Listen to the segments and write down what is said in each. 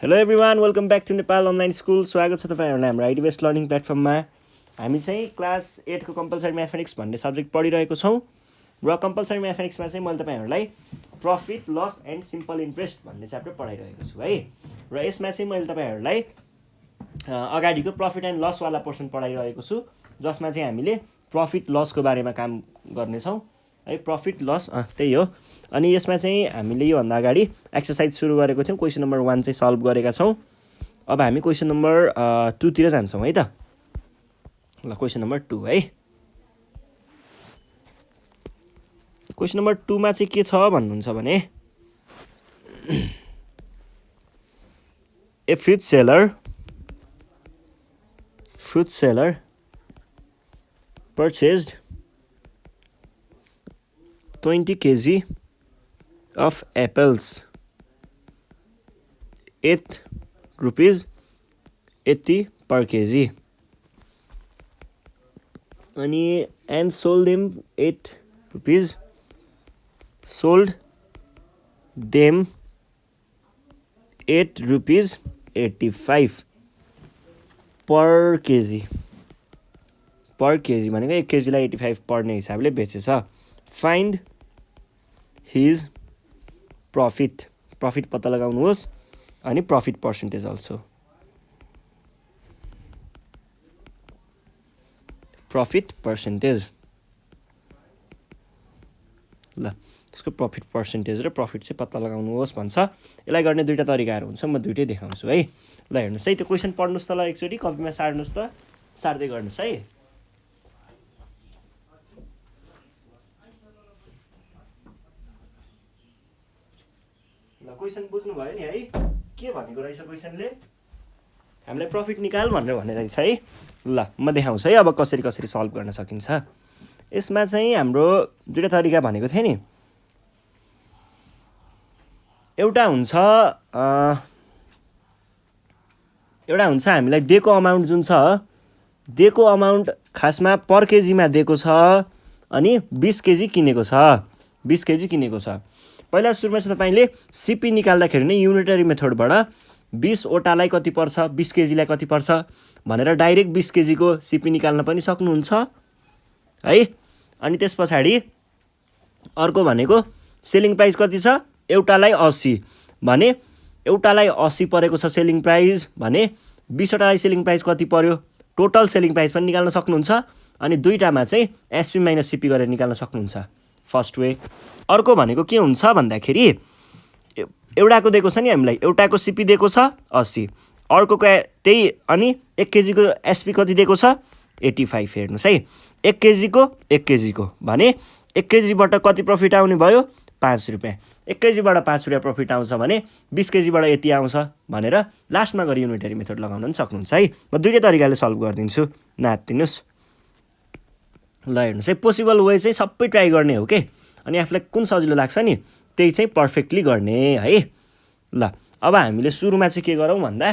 Hello everyone, welcome back to Nepal online school. स्वागत छ तपाईँहरूलाई हाम्रो आइडी बेस्ट लर्निङ प्लेटफर्ममा। हामी चाहिँ क्लास 8को कम्पलसरी म्याथमेटिक्स भन्ने सब्जेक्ट पढिरहेको छौँ र कम्पलसरी म्याथमेटिक्समा चाहिँ मैले तपाईँहरूलाई profit loss and simple interest भन्ने च्याप्टर पढाइरहेको छु है। र यसमा चाहिँ मैले तपाईँहरूलाई अगाडिको प्रफिट एन्ड लसवाला पोर्सन पढाइरहेको छु, जसमा चाहिँ हामीले प्रफिट लसको बारेमा काम गर्नेछौँ है। प्रफिट लस त्यही हो। अनि यसमा चाहिँ हामीले योभन्दा अगाडि एक्सर्साइज सुरु गरेको थियौँ। क्वेसन नम्बर 1 चाहिँ सल्भ गरेका छौँ। अब हामी क्वेसन नम्बर 2 तिर जान्छौँ है त। ल, क्वेसन नम्बर 2 है। क्वेसन नम्बर 2 मा चाहिँ के छ भन्नुहुन्छ भने ए fruit seller purchased 20 kg of apples at rupees 80 per kg and sold them 8 rupees sold them 8 rupees 85 per kg भनेको 1 केजीलाई 85 पर्ने हिसाबले बेचेछ। फाइन्ड हिज प्रफिट पत्ता लगाउनुहोस् अनि profit percentage also. Profit percentage, ल त्यसको प्रफिट पर्सेन्टेज र प्रफिट चाहिँ पत्ता लगाउनुहोस् भन्छ। यसलाई गर्ने दुईवटा तरिकाहरू हुन्छ, म दुईटै देखाउँछु है। ल हेर्नुहोस् है, त्यो क्वेसन पढ्नुहोस् त। ल एकचोटि कपीमा सार्नुहोस् त, सार्दै गर्नुहोस् है। ल क्वेसन बुझ्नुभयो नि है, के भनेको रहेछ क्वेसनले? हामीलाई प्रफिट निकाल भनेर रहेछ है। ल म देखाउँछु है अब कसरी सल्भ गर्न सकिन्छ। यसमा चाहिँ हाम्रो दुईवटा तरिका भनेको थिएँ नि। एउटा हुन्छ हामीलाई दिएको अमाउन्ट जुन छ, दिएको अमाउन्ट खासमा पर केजीमा दिएको छ अनि 20 केजी किनेको छ। पहिला सुरुमा चाहिँ तपाईँले सिपी निकाल्दाखेरि नै युनिटरी मेथडबाट 20 वटालाई कति पर्छ, 20 केजीलाई कति पर्छ भनेर डाइरेक्ट 20 केजीको सिपी निकाल्न पनि सक्नुहुन्छ है। अनि त्यस पछाडि अर्को भनेको सेलिङ प्राइस कति छ, एउटालाई 80 भने एउटालाई 80 परेको छ सेलिङ प्राइस भने 20 वटालाई सेलिङ प्राइस कति पर्यो, टोटल सेलिङ प्राइस पनि निकाल्न सक्नुहुन्छ। अनि दुईटामा चाहिँ एसपी माइनस सिपी गरेर निकाल्न सक्नुहुन्छ, फर्स्ट वे। अर्को भनेको के हुन्छ भन्दाखेरि एउटाको दिएको छ नि हामीलाई, एउटाको सिपी दिएको छ 80, अर्कोको त्यही अनि 1 केजीको एसपी कति दिएको छ 85। हेर्नुहोस् है, 1 केजीको भने 1 केजीबाट कति प्रफिट आउने भयो 5 रुपियाँ। 1 केजीबाट 5 रुपियाँ प्रफिट आउँछ भने 20 केजीबाट यति आउँछ भनेर लास्टमा गरी युनिटरी मेथड लगाउन पनि सक्नुहुन्छ है। म दुईटै तरिकाले सल्भ गरिदिन्छु, नातिनुहोस्। ल हेर्नुहोस् है, पोसिबल वे चाहिँ सबै ट्राई गर्ने हो के, अनि आफूलाई कुन सजिलो लाग्छ नि त्यही चाहिँ पर्फेक्टली गर्ने है। ल अब हामीले सुरुमा चाहिँ के गरौँ भन्दा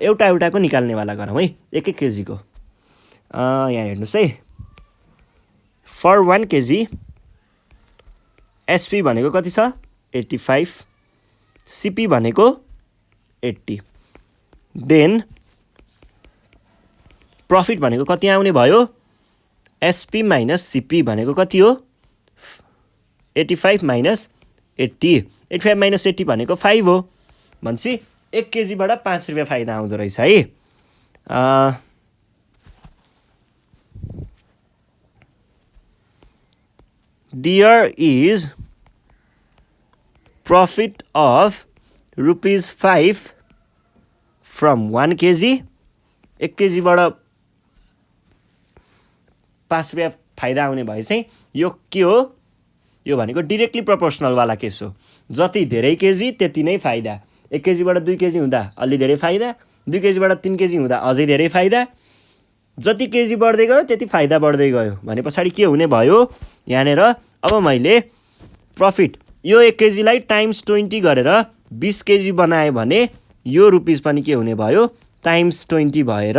एउटाको निकाल्नेवाला गरौँ है, 1 केजीको। यहाँ हेर्नुहोस् है, फर 1 केजी एसपी भनेको कति छ 85, सिपी भनेको 80, देन प्रफिट भनेको कति आउने भयो, एसपी माइनस सिपी भनेको कति हो 85 माइनस 80। 85 माइनस 80 भनेको 5 हो भनेपछि 1 केजीबाट 5 रुपियाँ फाइदा आउँदो रहेछ है। There is profit of rupees 5 from 1 kg। 1 केजीबाट 5 रुपियाँ फाइदा आउने भए चाहिँ यो के हो, यो भनेको डिरेक्टली प्रोपोर्सनलवाला केस हो। जति धेरै केजी त्यति नै फाइदा। 1 केजीबाट 2 केजी हुँदा अलि धेरै फाइदा, 2 केजीबाट 3 केजी हुँदा अझै धेरै फाइदा। जति केजी बढ्दै गयो त्यति फाइदा बढ्दै गयो भने पछाडि के हुने भयो यहाँनिर। अब मैले प्रफिट यो 1 केजीलाई टाइम्स 20 गरेर 20 केजी बनाएँ भने यो रुपिस पनि के हुने भयो टाइम्स 20 भएर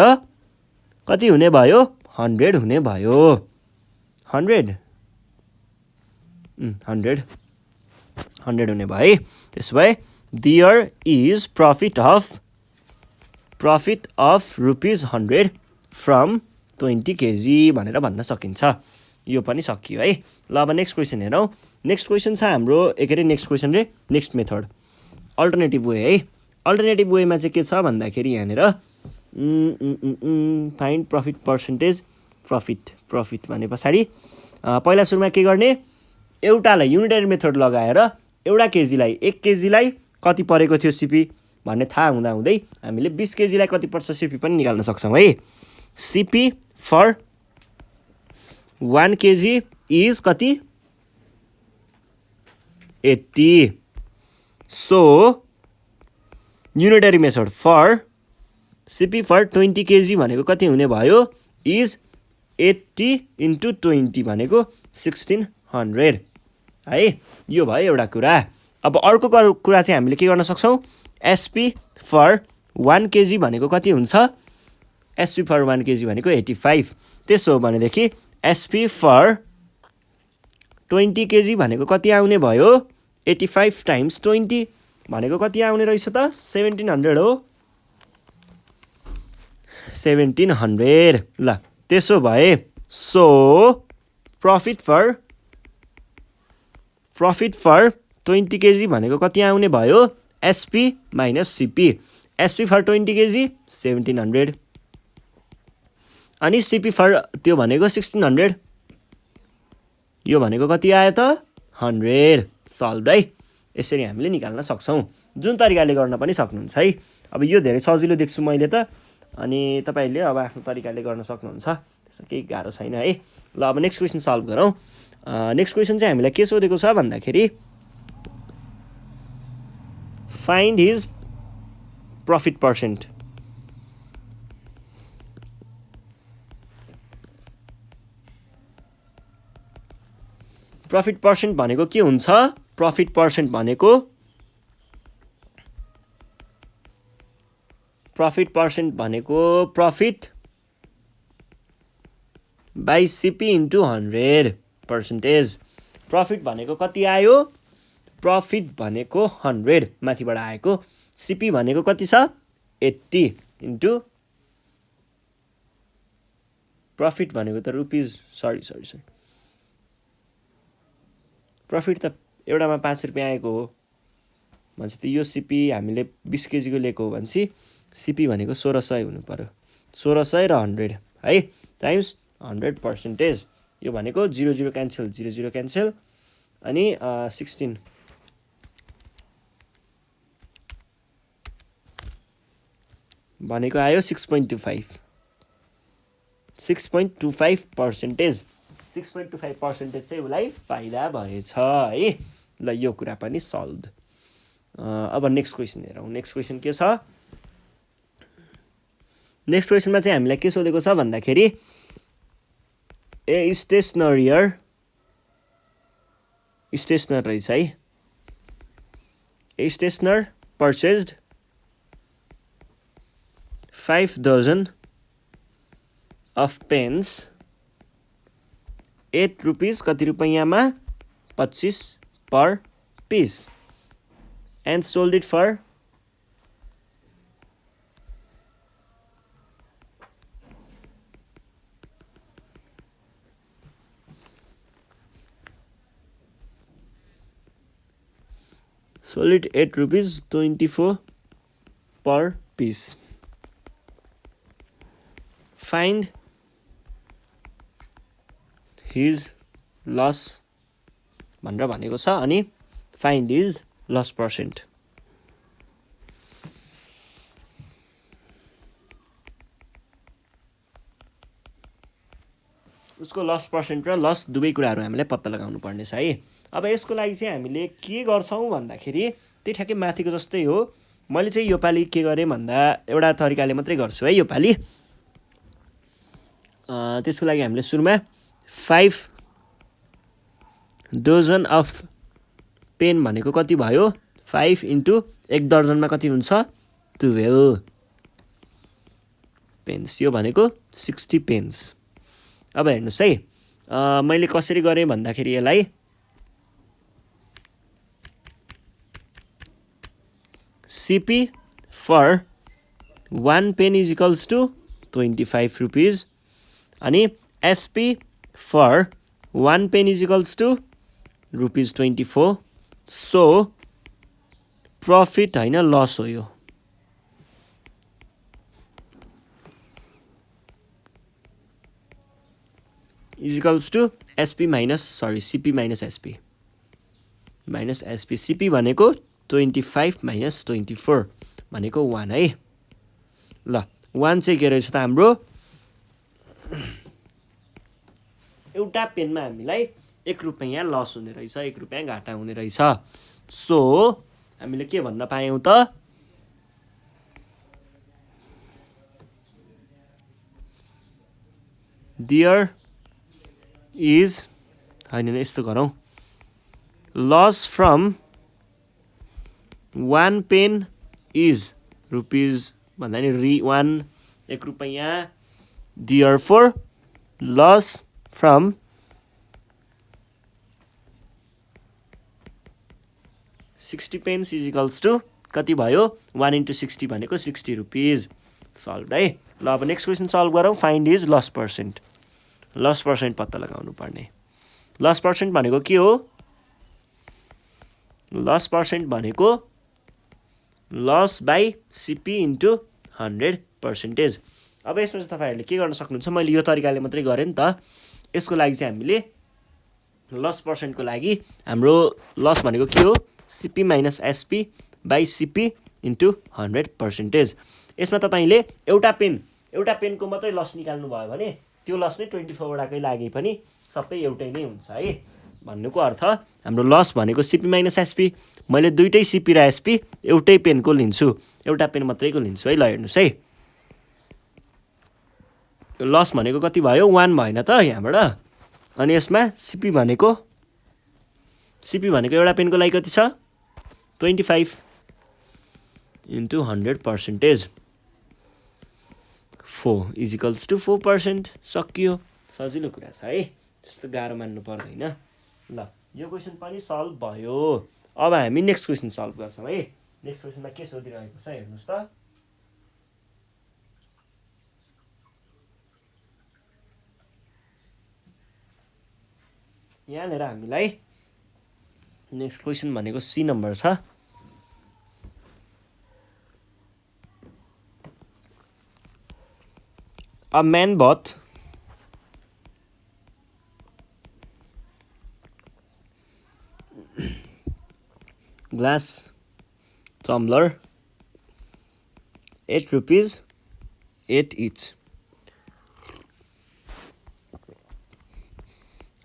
कति हुने भयो 100 हुने भयो। 100 100 हुने भयो है। त्यसो भए there is profit of ₹100 from 20 KG भनेर भन्न सकिन्छ। यो पनि सकियो है। ल अब नेक्स्ट क्वेसन हेरौँ। नेक्स्ट क्वेसन छ हाम्रो नेक्स्ट क्वेसन रे नेक्स्ट मेथड अल्टरनेटिभ वे है। अल्टरनेटिभ वेमा चाहिँ के छ भन्दाखेरि यहाँनिर फाइन्ड प्रफिट पर्सेन्टेज प्रफिट भने पछाडि पहिला सुरुमा के गर्ने, एउटालाई युनिटरी मेथड लगाएर एउटा केजीलाई 1 केजीलाई कति परेको थियो सिपी भन्ने थाहा हुँदै हामीले 20 केजीलाई कति पर्छ सिपी पनि निकाल्न सक्छौँ है। सिपी फर 1 केजी इज कति 80। So unitary method for CP for 20 KG भनेको कति हुने भयो इज 80 × 20 भनेको 1600 है। यो भयो एउटा कुरा। अब अर्को कुरा चाहिँ हामीले के गर्न सक्छौँ, एसपी फर 1 केजी भनेको कति हुन्छ, एसपी फर 1 केजी भनेको 85। त्यसो हो भनेदेखि एसपी फर 20 केजी भनेको कति आउने भयो, 85 × 20 भनेको कति आउने रहेछ त 1700 हो, 1700। ल त्यसो भए सो प्रफिट फर 20 केजी भनेको कति आउने भयो, SP minus CP. SP for 20 KG 1700 अनि सिपी फर त्यो भनेको 1600। यो भनेको कति आयो त 100। सल्भ है। यसरी हामीले निकाल्न सक्छौँ, जुन तरिकाले गर्न पनि सक्नुहुन्छ है। अब यो धेरै सजिलो देख्छु मैले त, अनि तपाईहरूले अब आफ्नो तरिकाले गर्न सक्नुहुन्छ, त्यसमा केही गाह्रो छैन है। ल अब नेक्स्ट क्वेसन सल्भ गरौँ। नेक्स्ट क्वेसन चाहिँ हामीलाई के सोधेको छ भन्दाखेरि फाइन्ड हिज प्रफिट पर्सेन्ट। प्रफिट पर्सेन्ट भनेको के हुन्छ, प्रफिट पर्सेन्ट भनेको profit by CP into 100 percentage. Profit भनेको कति आयो, प्रफिट भनेको 100 माथिबाट आएको, सिपी भनेको कति छ 80 इन्टु प्रफिट भनेको त रुपिज सरी प्रफिट त एउटामा 5 रुपियाँ आएको हो भन्छ त यो सिपी हामीले 20 केजीको लिएको हो भनेपछि सिपी भनेको 1600 हुनु पर्यो, 1600 र 100 है टाइम्स 100 पर्सेन्टेज। यो भनेको 00 क्यान्सल अनि 16 भनेको आयो 6.25 पर्सेन्टेज। 6.25% चाहिँ उसलाई फाइदा भएछ है। ल यो कुरा पनि सल्भ। अब नेक्स्ट क्वेसन हेरौँ। नेक्स्ट क्वेसन के छ, नेक्स्ट क्वेसनमा चाहिँ हामीलाई के सोधेको छ भन्दाखेरि स्टेसनर रहेछ है। Stationer purchased 5 dozen of pens 8 rupees कति रुपैयाँमा 25 per piece and sold it for ₹8.24 per piece. Find his loss भनेर भनेको छ अनि find his loss percent. उसको लस पर्सेन्ट र लस दुवै कुराहरू हामीले पत्ता लगाउनु पर्ने छ है। अब यसको लागि चाहिँ हामीले के गर्छौँ भन्दाखेरि त्यही ठ्याक्कै माथिको जस्तै हो। मैले चाहिँ योपालि के गरेँ भन्दा एउटा तरिकाले मात्रै गर्छु है योपालि। त्यसको लागि हामीले सुरुमा 5 dozen अफ पेन भनेको कति भयो 5 × 1 दर्जनमा कति हुन्छ 12 पेन्स। यो भनेको 60 पेन्स। अब हेर्नुहोस् है मैले कसरी गरेँ भन्दाखेरि यसलाई CP for 1 pen is equals to 25 rupees अनि SP for 1 pen is equals to rupees 24 so profit हैन लस हो यो is equals to SP minus CP minus SP minus SP CP भनेको 25 minus 24 भनेको 1 है ल 1 चाहिँ के रहेछ त हाम्रो एउटा पेनमा हामीलाई 1 रुपैयाँ लस हुने रहेछ 1 रुपैयाँ घाटा हुने रहेछ सो हामीले के भन्न पायौं त देयर इज हैन यस्तो गरौँ loss from 1 pen is rupees भन्दा नि 1 रुपैयाँ therefore loss from 60 pence is equals to कति भयो 1 into 60 भनेको 60 रुपीज सल्भ है ल अब नेक्स्ट क्वेसन सल्भ गरौँ फाइन्ड इज लस पर्सेन्ट पत्ता लगाउनु पर्ने लस पर्सेन्ट भनेको के हो लस पर्सेन्ट भनेको लस बाई CP इन्टु 100%. अब यसमा चाहिँ तपाईहरुले के गर्न सक्नुहुन्छ मैले यो तरिकाले मात्रै गरे नि त यसको लागि चाहिँ हामीले लस पर्सेन्टको लागि हाम्रो लस भनेको के हो CP minus SP by CP into 100%. यसमा तपाईले एउटा पेनको मात्रै लस निकाल्नु भयो भने त्यो लस नै 24 वटाकै लागि पनि सबै एउटै नै हुन्छ है भन्नुको अर्थ हाम्रो लस भनेको CP minus SP मैले दुईटै CP र SP एउटै पेनको लिन्छु एउटा पेन मात्रैको लिन्छु है ल हेर्नुस् है लस भनेको कति भयो 1 भएन त यहाँबाट अनि यसमा CP भनेको एउटा पेनको लागि कति छ 25 into 100%. 4 is equals to 4%. सकियो सजिलो कुरा छ है त्यस्तो गाह्रो मान्नु पर्दैन ल यो क्वेशन पनि सल्भ भयो अब हामी नेक्स्ट क्वेशन सल्भ गर्छौं है नेक्स्ट क्वेशनमा के सोधिरहेको छ हेर्नुस् त यहाँनेर हामीलाई नेक्स्ट क्वेशन भनेको C नम्बर छ A man bought glass tumbler 8 rupees 8 each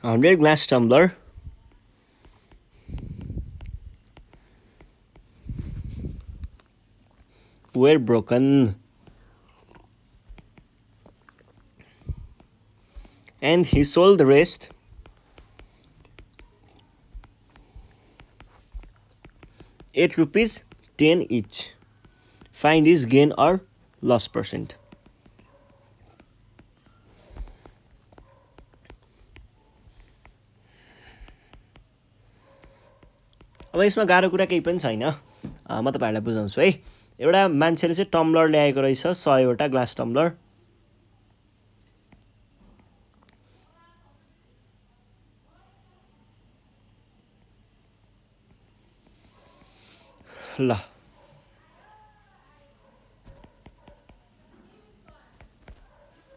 100 glass tumbler were broken and he sold the rest ₹8 each. Find his gain or loss percent. अब यसमा गाह्रो कुरा केही पनि छैन म तपाईहरुलाई बुझाउँछु है एउटा मान्छेले चाहिँ टम्ब्लर ल्याएको रहेछ 100 वटा ग्लास टम्ब्लर ल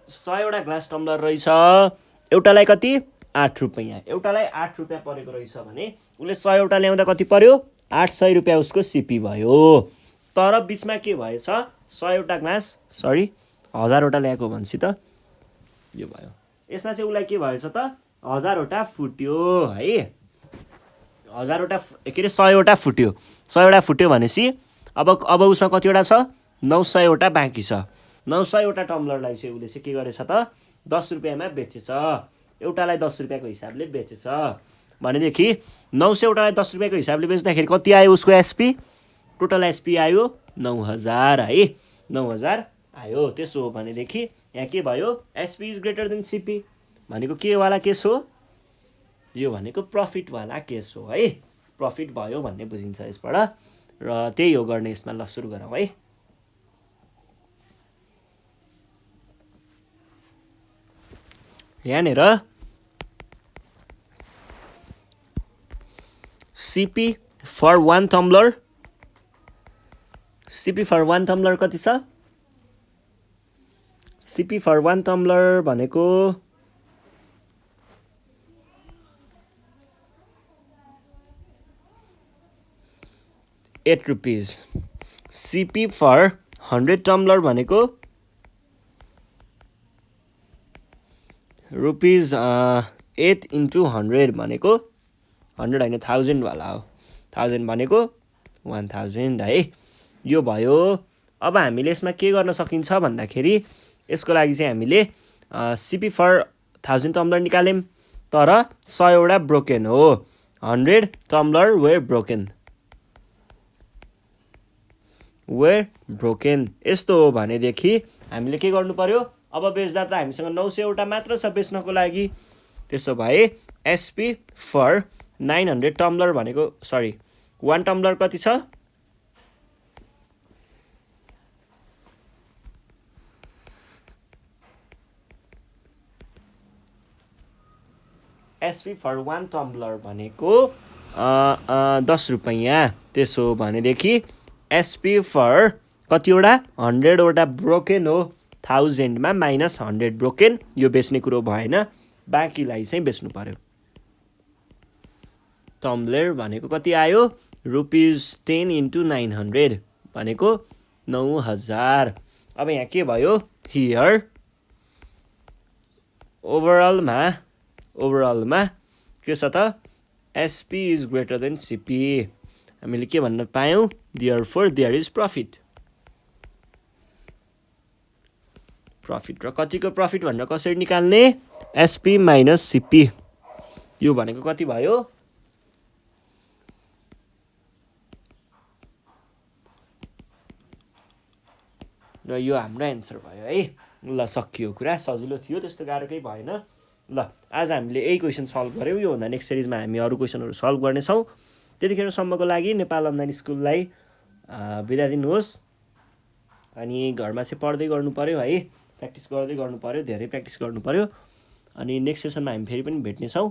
100 वटा ग्लास टम्ब्लर रहेछ एउटालाई कति 8 रुपैयाँ एउटालाई 8 रुपैयाँ परेको रहेछ भने उले 100 वटा ल्याउँदा कति पर्यो 800 रुपैयाँ उसको CP भयो तर बीचमा के भएछ 100 वटा ग्लास 1000 वटा ल्याएको भन्छ त यो भयो यसमा चाहिँ उलाई के भएछ त 1000 वटा फुट्यो है 1000 वटा के रे 100 वटा फुट्यो 100 वटा फुट्यो भनेसी अब उसँग कतिवटा छ 900 वटा बाँकी छ 900 वटा टम्ब्लरलाई चाहिँ उले चाहिँ के गरेछ त 10 रुपैयाँमा बेचेछ एउटालाई 10 रुपैयाँको हिसाबले बेचेछ भनेदेखि 900 वटालाई 10 रुपैयाँको हिसाबले बेच्दाखेरि कति आयो उसको SP टोटल SP आयो 9000 है 9000 आयो त्यसो हो भनेदेखि यहाँ के भयो SP is greater then CP भनेको के वाला केस हो यो भनेको प्रॉफिट वाला केस हो है प्रॉफिट भयो भन्ने बुझिन्छ यसबाट र त्यही हो गर्ने यसमा। ल सुरु गरौँ है। यहाँनिर CP for 1 tumbler, CP for 1 tumbler कति छ? सिपी फर 1 टम्ब्लर भनेको ₹8। सिपी फर 100 टम्ब्लर भनेको ₹8 × 100 भनेको 100 होइन 1000 वाला हो। 1000 भनेको 1000 है। यो भयो। अब हामीले यसमा के गर्न सकिन्छ भन्दाखेरि यसको लागि चाहिँ हामीले सिपी फर 1000 टम्ब्लर निकाल्यौँ, तर 100 वटा ब्रोकेन हो। 100 टम्ब्लर वेयर ब्रोकेन। यस्तो हो भनेदेखि हामीले के गर्नु पर्यो? अब बेच्दा त हामीसँग 900 वटा मात्र छ बेच्नको लागि। त्यसो भए एसपी फर 900 टम्ब्लर भनेको 1 टम्ब्लर कति छ? एसपी फर 1 टम्ब्लर भनेको 10 रुपैयाँ। त्यसो भनेदेखि एसपी फर कतिवटा? 100 वटा ब्रोकेन हो। 1000 मा -100 ब्रोकेन, यो बेच्ने कुरो भएन। बाँकीलाई चाहिँ बेच्नु पर्यो। टम्ब्लर भनेको कति आयो? ₹10 × 900 भनेको 9000। अब यहाँ के भयो? हियर ओभरअलमा के छ त? SP is greater than CP. हामीले के भन्न पायौँ? Therefore there is profit. र कतिको प्रफिट भनेर कसरी निकाल्ने? SP minus CP. यो भनेको कति भयो? र यो हाम्रो एन्सर भयो है। ल सकियो कुरा, सजिलो थियो, त्यस्तो गाह्रो केही भएन। ल आज हामीले यही क्वेसन सल्भ गऱ्यौँ। योभन्दा नेक्स्ट सिरिजमा हामी अरू क्वेसनहरू सल्भ गर्नेछौँ। त्यतिखेरसम्मको लागि नेपाल अनलाइन स्कुललाई बिदा दिनुहोस्। अनि घरमा चाहिँ पढ्दै गर्नु पर्यो है, प्र्याक्टिस गर्दै गर्नु पर्यो, धेरै प्र्याक्टिस गर्नु पर्यो। अनि नेक्स्ट सेसनमा हामी फेरि पनि भेट्नेछौँ।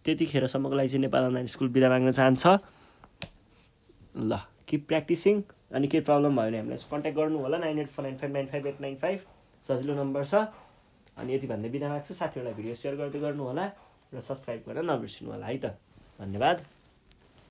त्यतिखेरसम्मको लागि चाहिँ नेपाल अनलाइन स्कुल बिदा माग्न चाहन्छ। ल किप प्र्याक्टिसिङ। अनि केही प्रब्लम भयो भने हामीलाई कन्ट्याक्ट गर्नु होला। 9849595895 सजिलो नम्बर छ। अनि यति भन्दै बिदा माग्छु। साथीहरूलाई भिडियो सेयर गर्दै गर्नु होला र सब्सक्राइब गर्न नबिर्सिनु होला है त। धन्यवाद।